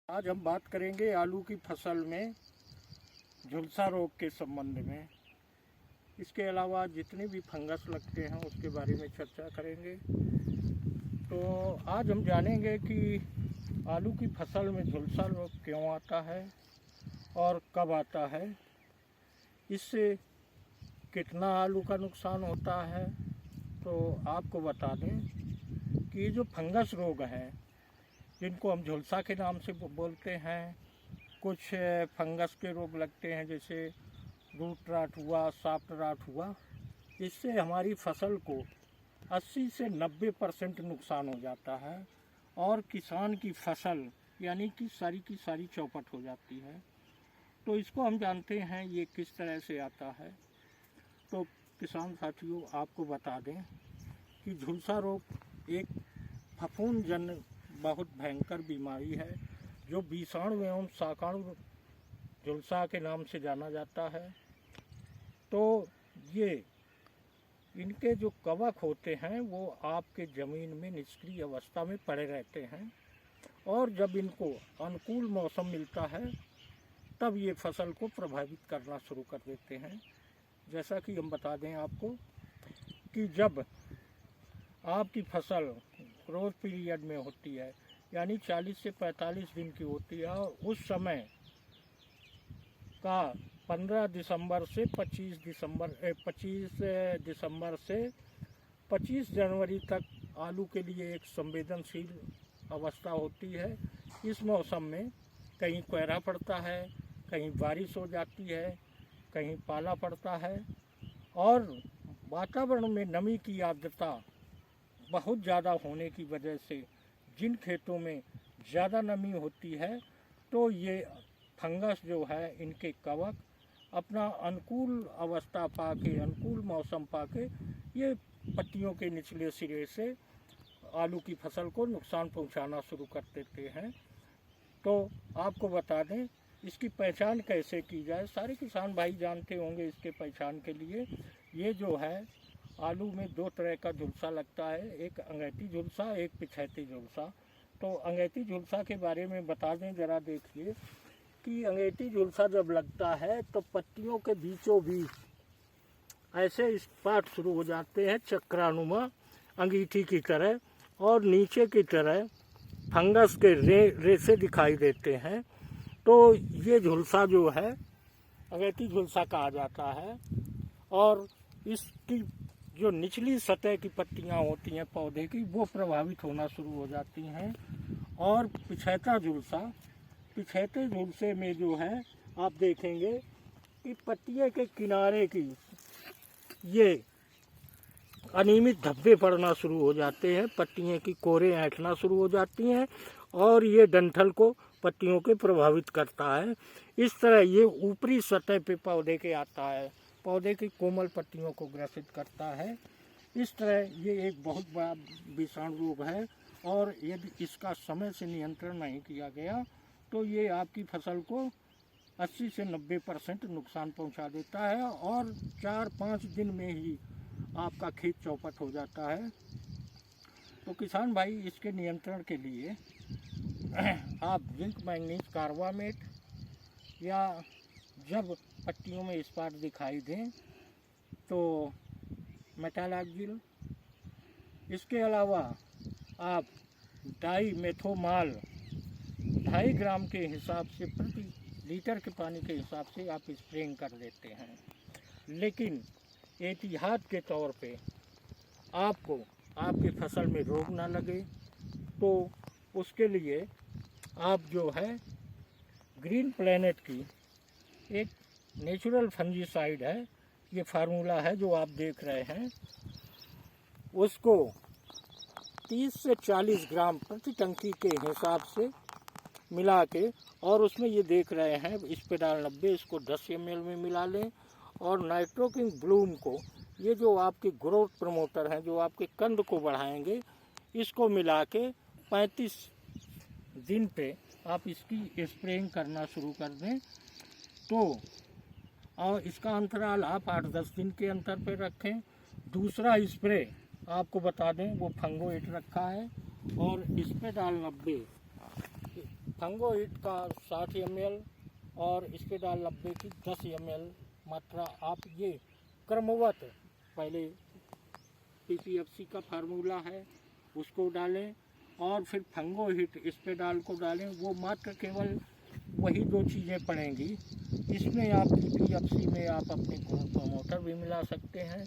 आज हम बात करेंगे आलू की फसल में झुलसा रोग के संबंध में। इसके अलावा जितने भी फंगस लगते हैं उसके बारे में चर्चा करेंगे। तो आज हम जानेंगे कि आलू की फसल में झुलसा रोग क्यों आता है और कब आता है, इससे कितना आलू का नुकसान होता है। तो आपको बता दें कि ये जो फंगस रोग है जिनको हम झुलसा के नाम से बोलते हैं, कुछ फंगस के रोग लगते हैं जैसे रूट राट हुआ, साफ्ट राट हुआ। इससे हमारी फसल को 80 से 90% नुकसान हो जाता है और किसान की फसल यानी कि सारी की सारी चौपट हो जाती है। तो इसको हम जानते हैं ये किस तरह से आता है। तो किसान साथियों, आपको बता दें कि झुलसा रोग एक फफूंदजन्य बहुत भयंकर बीमारी है जो विषाणु एवं शाकाणु झुलसा के नाम से जाना जाता है। तो ये इनके जो कवक होते हैं वो आपके ज़मीन में निष्क्रिय अवस्था में पड़े रहते हैं और जब इनको अनुकूल मौसम मिलता है तब ये फसल को प्रभावित करना शुरू कर देते हैं। जैसा कि हम बता दें आपको कि जब आपकी फसल ग्रोथ पीरियड में होती है यानी 40 से 45 दिन की होती है और उस समय का 15 दिसंबर से 25 दिसंबर से 25 जनवरी तक आलू के लिए एक संवेदनशील अवस्था होती है। इस मौसम में कहीं कोहरा पड़ता है, कहीं बारिश हो जाती है, कहीं पाला पड़ता है और वातावरण में नमी की आर्द्रता बहुत ज़्यादा होने की वजह से जिन खेतों में ज़्यादा नमी होती है तो ये फंगस जो है इनके कवक अपना अनुकूल अवस्था पाके, अनुकूल मौसम पाके ये पत्तियों के निचले सिरे से आलू की फसल को नुकसान पहुंचाना शुरू कर देते हैं। तो आपको बता दें इसकी पहचान कैसे की जाए। सारे किसान भाई जानते होंगे इसके पहचान के लिए। ये जो है आलू में दो तरह का झुलसा लगता है, एक अंगैती झुलसा, एक पिछैती झुलसा। तो अंगैती झुलसा के बारे में बता दें जरा। देखिए कि अंगैती झुलसा जब लगता है तो पत्तियों के बीचों बीच ऐसे स्पॉट शुरू हो जाते हैं चक्रानुमा अंगीठी की तरह और नीचे की तरह फंगस के रेशे दिखाई देते हैं। तो ये झुलसा जो है अंगैती झुलसा कहा जाता है और इसकी जो निचली सतह की पत्तियां होती हैं पौधे की वो प्रभावित होना शुरू हो जाती हैं। और पिछैते झुलसे में जो है आप देखेंगे कि पत्तियों के किनारे की ये अनियमित धब्बे पड़ना शुरू हो जाते हैं, पत्तियों की कोरें ऐंठना शुरू हो जाती हैं और ये डंठल को पत्तियों के प्रभावित करता है। इस तरह ये ऊपरी सतह पे पौधे के आता है, पौधे की कोमल पत्तियों को ग्रसित करता है। इस तरह ये एक बहुत बड़ा विषाणु रोग है और यदि इसका समय से नियंत्रण नहीं किया गया तो ये आपकी फसल को 80 से 90% नुकसान पहुंचा देता है और 4-5 दिन में ही आपका खेत चौपट हो जाता है। तो किसान भाई इसके नियंत्रण के लिए आप जिंक मैंगनीज कार्बामेट या जब पत्तियों में स्पॉट दिखाई दें तो मेटालाक्जिल, इसके अलावा आप डाईमेथोमाल 2.5 ग्राम के हिसाब से प्रति लीटर के पानी के हिसाब से आप स्प्रेइंग कर देते हैं। लेकिन एहतियात के तौर पे आपको आपकी फसल में रोग ना लगे तो उसके लिए आप जो है ग्रीन प्लेनेट की एक नेचुरल फंजीसाइड है, ये फार्मूला है जो आप देख रहे हैं, उसको 30 से 40 ग्राम प्रति टंकी के हिसाब से मिला के और उसमें ये देख रहे हैं स्पेडाल 90 इसको 10 ml में मिला लें और नाइट्रोकिंग ब्लूम को, ये जो आपके ग्रोथ प्रमोटर हैं जो आपके कंद को बढ़ाएंगे, इसको मिला के 35 दिन पे आप इसकी स्प्रेइंग करना शुरू कर दें। तो और इसका अंतराल आप 8-10 दिन के अंतर पे रखें। दूसरा स्प्रे आपको बता दें वो फंगोएट रखा है और स्पेडाल 90 फंगोहिट का 60 ml और स्पेडाल 90 की 10 ml मात्रा आप ये क्रमवत पहले PPFC का फार्मूला है उसको डालें और फिर फंगोहिट स्पेडाल को डालें। वो मात्र केवल वही 2 चीज़ें पड़ेंगी। इसमें आप PPFC में आप अपने ग्रोथ प्रमोटर भी मिला सकते हैं।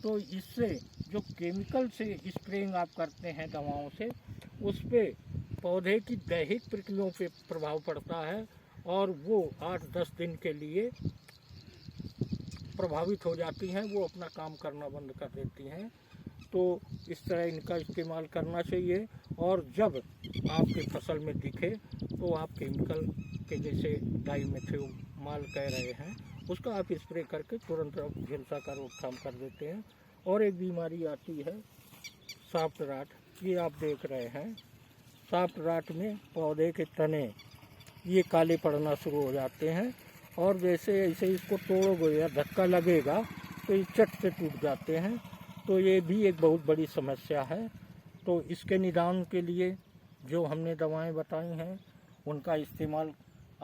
तो इससे जो केमिकल से स्प्रेइंग आप करते हैं दवाओं से, उस पर पौधे की दैहिक प्रक्रियाओं पे प्रभाव पड़ता है और वो 8-10 दिन के लिए प्रभावित हो जाती हैं, वो अपना काम करना बंद कर देती हैं। तो इस तरह इनका इस्तेमाल करना चाहिए और जब आपके फसल में दिखे तो आप केमिकल के जैसे डाइमेथोमाल कह रहे हैं उसका आप स्प्रे करके तुरंत आप झुलसा का रोकथाम कर देते हैं। और एक बीमारी आती है सॉफ्ट राट, ये आप देख रहे हैं। सॉफ्ट राट में पौधे के तने ये काले पड़ना शुरू हो जाते हैं और जैसे ऐसे इसको तोड़ोगे या धक्का लगेगा तो ये चट से टूट जाते हैं। तो ये भी एक बहुत बड़ी समस्या है। तो इसके निदान के लिए जो हमने दवाएं बताई हैं उनका इस्तेमाल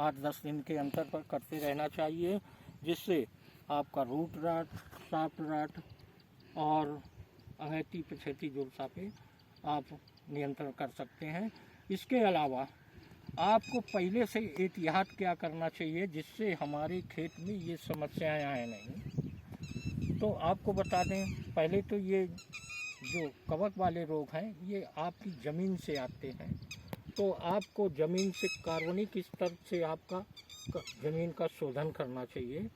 8-10 दिन के अंतर पर करते रहना चाहिए, जिससे आपका रूट राट, सॉफ्ट राट और अघैती पछैती झुलसा पे आप नियंत्रण कर सकते हैं। इसके अलावा आपको पहले से एहतियात क्या करना चाहिए जिससे हमारे खेत में ये समस्याएं आए नहीं। तो आपको बता दें, पहले तो ये जो कवक वाले रोग हैं ये आपकी ज़मीन से आते हैं। तो आपको ज़मीन से कार्बनिक स्तर से आपका ज़मीन का शोधन करना चाहिए।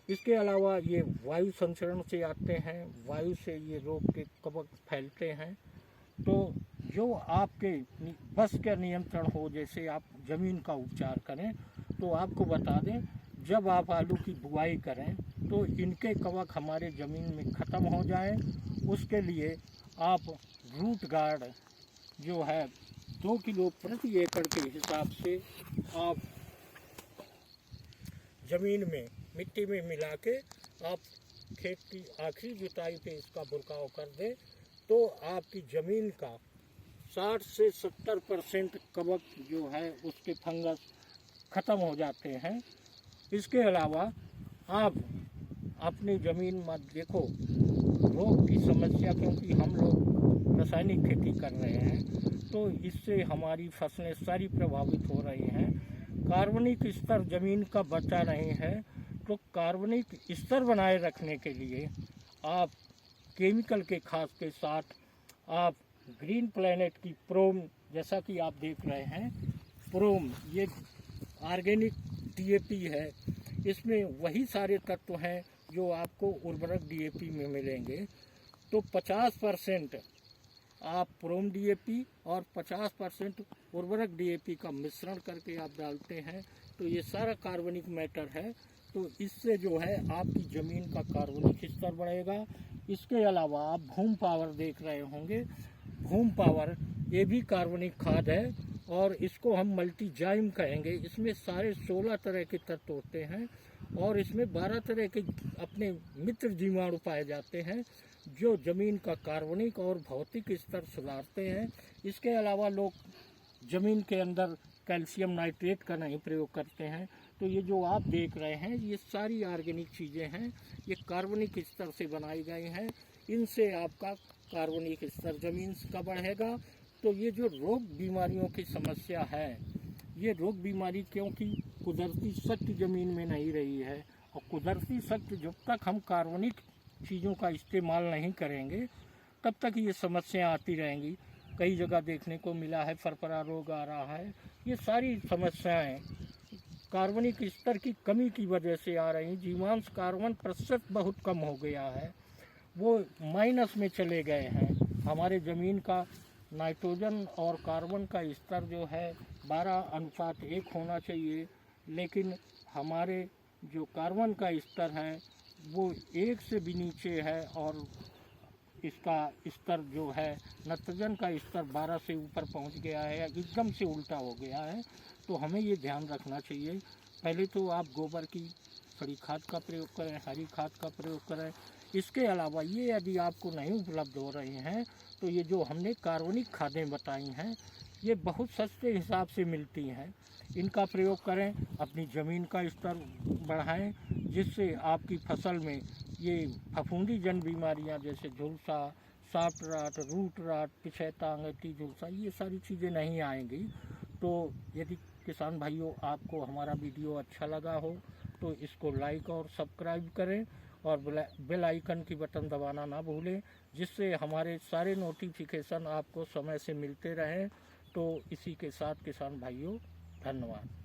इसके अलावा ये वायु संचरण से आते हैं, वायु से ये रोग के कवक फैलते हैं। तो जो आपके बस का नियंत्रण हो, जैसे आप ज़मीन का उपचार करें, तो आपको बता दें जब आप आलू की बुआई करें तो इनके कवक हमारे ज़मीन में ख़त्म हो जाएं, उसके लिए आप रूट गार्ड जो है 2 किलो प्रति एकड़ के हिसाब से आप ज़मीन में मिट्टी में मिला के आप खेत की आखिरी जुताई पे इसका बुरकाव कर दें तो आपकी ज़मीन का 60 से 70% कवक जो है उसके फंगस ख़त्म हो जाते हैं। इसके अलावा आप अपनी ज़मीन में देखो रोग की समस्या, क्योंकि हम लोग रासायनिक खेती कर रहे हैं तो इससे हमारी फसलें सारी प्रभावित हो रही हैं। कार्बनिक स्तर ज़मीन का बचा नहीं है, तो कार्बनिक स्तर बनाए रखने के लिए आप केमिकल के खाद के साथ आप ग्रीन प्लैनेट की प्रोम, जैसा कि आप देख रहे हैं प्रोम, ये ऑर्गेनिक DAP है। इसमें वही सारे तत्व हैं जो आपको उर्वरक DAP में मिलेंगे। तो 50% आप प्रोम DAP और 50% उर्वरक DAP का मिश्रण करके आप डालते हैं तो ये सारा कार्बनिक मैटर है। तो इससे जो है आपकी ज़मीन का कार्बनिक स्तर बढ़ेगा। इसके अलावा आप भूम पावर देख रहे होंगे, भूम पावर ये भी कार्बनिक खाद है और इसको हम मल्टीजाइम कहेंगे। इसमें सारे 16 तरह के तत्व होते हैं और इसमें 12 तरह के अपने मित्र जीवाणु पाए जाते हैं जो ज़मीन का कार्बनिक और भौतिक स्तर सुधारते हैं। इसके अलावा लोग ज़मीन के अंदर कैल्शियम नाइट्रेट का नहीं प्रयोग करते हैं। तो ये जो आप देख रहे हैं ये सारी ऑर्गेनिक चीज़ें हैं, ये कार्बनिक स्तर से बनाई गई हैं। इनसे आपका कार्बनिक स्तर ज़मीन का बढ़ेगा। तो ये जो रोग बीमारियों की समस्या है, ये रोग बीमारी क्योंकि कुदरती शक्ति ज़मीन में नहीं रही है और कुदरती शक्ति जब तक हम कार्बनिक चीज़ों का इस्तेमाल नहीं करेंगे तब तक ये समस्याएं आती रहेंगी। कई जगह देखने को मिला है फरफरा रोग आ रहा है। ये सारी समस्याएं कार्बनिक स्तर की कमी की वजह से आ रही। जीवांश कार्बन प्रतिशत बहुत कम हो गया है, वो माइनस में चले गए हैं। हमारे ज़मीन का नाइट्रोजन और कार्बन का स्तर जो है 12:1 होना चाहिए, लेकिन हमारे जो कार्बन का स्तर है वो 1 से भी नीचे है और इसका स्तर जो है नाइट्रोजन का स्तर 12 से ऊपर पहुंच गया है, एकदम से उल्टा हो गया है। तो हमें ये ध्यान रखना चाहिए। पहले तो आप गोबर की खड़ी खाद का प्रयोग करें, हरी खाद का प्रयोग करें। इसके अलावा ये यदि आपको नहीं उपलब्ध हो रही हैं तो ये जो हमने कार्बनिक खादें बताई हैं ये बहुत सस्ते हिसाब से मिलती हैं। इनका प्रयोग करें, अपनी ज़मीन का स्तर बढ़ाएं, जिससे आपकी फसल में ये फफूंदी जन बीमारियां जैसे झुलसा, सॉफ्ट रॉट, रूट रॉट, पिछैता अंगैठी झुलसा, ये सारी चीज़ें नहीं आएंगी। तो यदि किसान भाइयों आपको हमारा वीडियो अच्छा लगा हो तो इसको लाइक और सब्सक्राइब करें और बेल आइकन की बटन दबाना ना भूलें, जिससे हमारे सारे नोटिफिकेशन आपको समय से मिलते रहें। तो इसी के साथ किसान भाइयों धन्यवाद।